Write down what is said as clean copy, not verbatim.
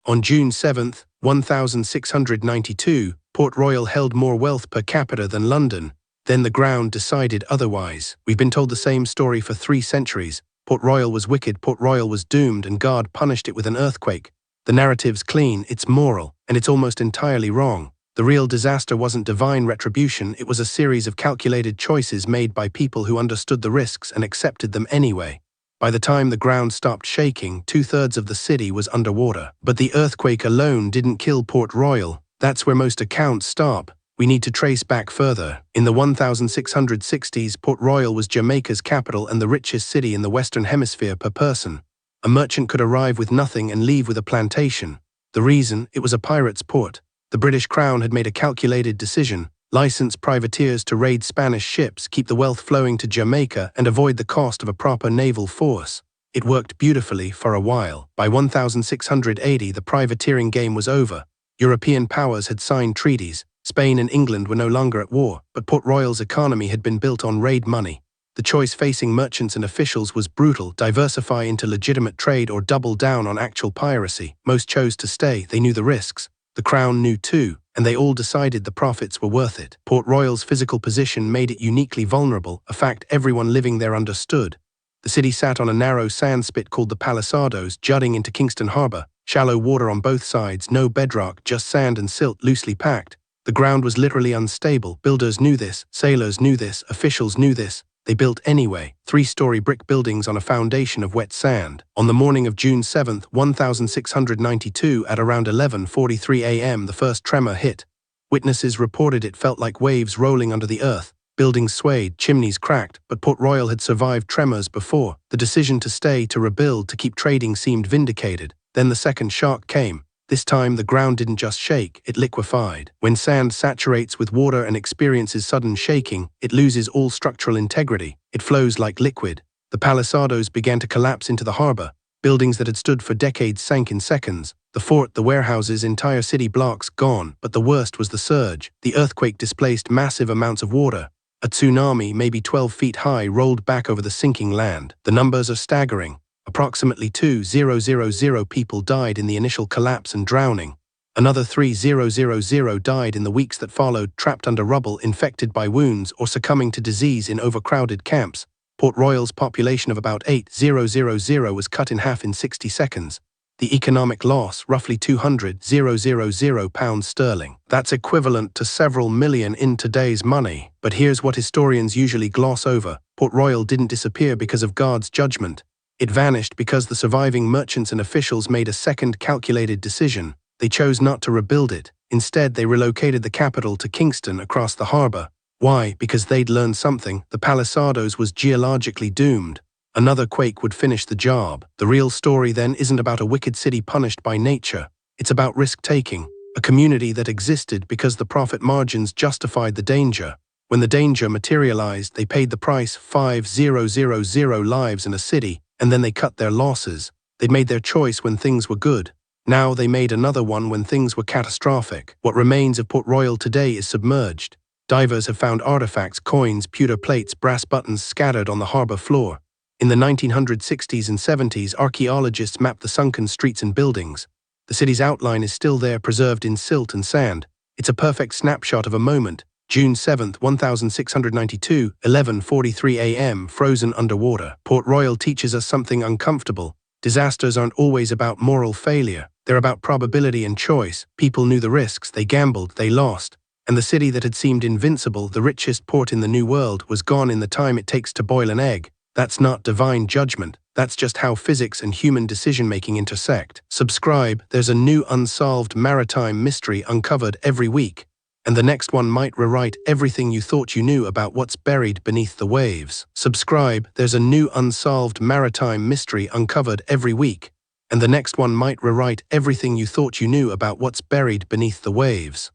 On June 7, 1692, Port Royal held more wealth per capita than London. Then the ground decided otherwise. We've been told the same story for 3 centuries. Port Royal was wicked, Port Royal was doomed, and God punished it with an earthquake. The narrative's clean, it's moral, and it's almost entirely wrong. The real disaster wasn't divine retribution, it was a series of calculated choices made by people who understood the risks and accepted them anyway. By the time the ground stopped shaking, 2/3 of the city was underwater. But the earthquake alone didn't kill Port Royal. That's where most accounts stop. We need to trace back further. In the 1660s, Port Royal was Jamaica's capital and the richest city in the Western Hemisphere per person. A merchant could arrive with nothing and leave with a plantation. The reason? It was a pirate's port. The British Crown had made a calculated decision: license privateers to raid Spanish ships, keep the wealth flowing to Jamaica, and avoid the cost of a proper naval force. It worked beautifully for a while. By 1680, the privateering game was over. European powers had signed treaties. Spain and England were no longer at war, but Port Royal's economy had been built on raid money. The choice facing merchants and officials was brutal: diversify into legitimate trade or double down on actual piracy. Most chose to stay. They knew the risks. The Crown knew too, and they all decided the profits were worth it. Port Royal's physical position made it uniquely vulnerable, a fact everyone living there understood. The city sat on a narrow sandspit called the Palisadoes, jutting into Kingston Harbour. Shallow water on both sides, no bedrock, just sand and silt loosely packed. The ground was literally unstable. Builders knew this, sailors knew this, officials knew this. They built anyway, 3-story brick buildings on a foundation of wet sand. On the morning of June 7, 1692, at around 11:43 a.m., the first tremor hit. Witnesses reported it felt like waves rolling under the earth. Buildings swayed, chimneys cracked, but Port Royal had survived tremors before. The decision to stay, to rebuild, to keep trading seemed vindicated. Then the second shock came. This time, the ground didn't just shake, it liquefied. When sand saturates with water and experiences sudden shaking, it loses all structural integrity. It flows like liquid. The Palisadoes began to collapse into the harbor. Buildings that had stood for decades sank in seconds. The fort, the warehouses, entire city blocks gone. But the worst was the surge. The earthquake displaced massive amounts of water. A tsunami, maybe 12 feet high, rolled back over the sinking land. The numbers are staggering. Approximately 2,000 people died in the initial collapse and drowning. Another 3,000 died in the weeks that followed, trapped under rubble, infected by wounds, or succumbing to disease in overcrowded camps. Port Royal's population of about 8,000 was cut in half in 60 seconds. The economic loss, roughly £200,000. That's equivalent to several million in today's money. But here's what historians usually gloss over. Port Royal didn't disappear because of God's judgment. It vanished because the surviving merchants and officials made a second calculated decision. They chose not to rebuild it. Instead, they relocated the capital to Kingston across the harbor. Why? Because they'd learned something. The Palisadoes was geologically doomed. Another quake would finish the job. The real story then isn't about a wicked city punished by nature. It's about risk-taking. A community that existed because the profit margins justified the danger. When the danger materialized, they paid the price: 5,000 lives in a city. And then they cut their losses. They'd made their choice when things were good. Now they made another one when things were catastrophic. What remains of Port Royal today is submerged. Divers have found artifacts, coins, pewter plates, brass buttons scattered on the harbor floor. In the 1960s and 70s, archaeologists mapped the sunken streets and buildings. The city's outline is still there, preserved in silt and sand. It's a perfect snapshot of a moment. June 7, 1692, 11:43 a.m., frozen underwater. Port Royal teaches us something uncomfortable. Disasters aren't always about moral failure. They're about probability and choice. People knew the risks, they gambled, they lost. And the city that had seemed invincible, the richest port in the New World, was gone in the time it takes to boil an egg. That's not divine judgment. That's just how physics and human decision-making intersect. Subscribe, there's a new unsolved maritime mystery uncovered every week. And the next one might rewrite everything you thought you knew about what's buried beneath the waves. Subscribe, there's a new unsolved maritime mystery uncovered every week. And the next one might rewrite everything you thought you knew about what's buried beneath the waves.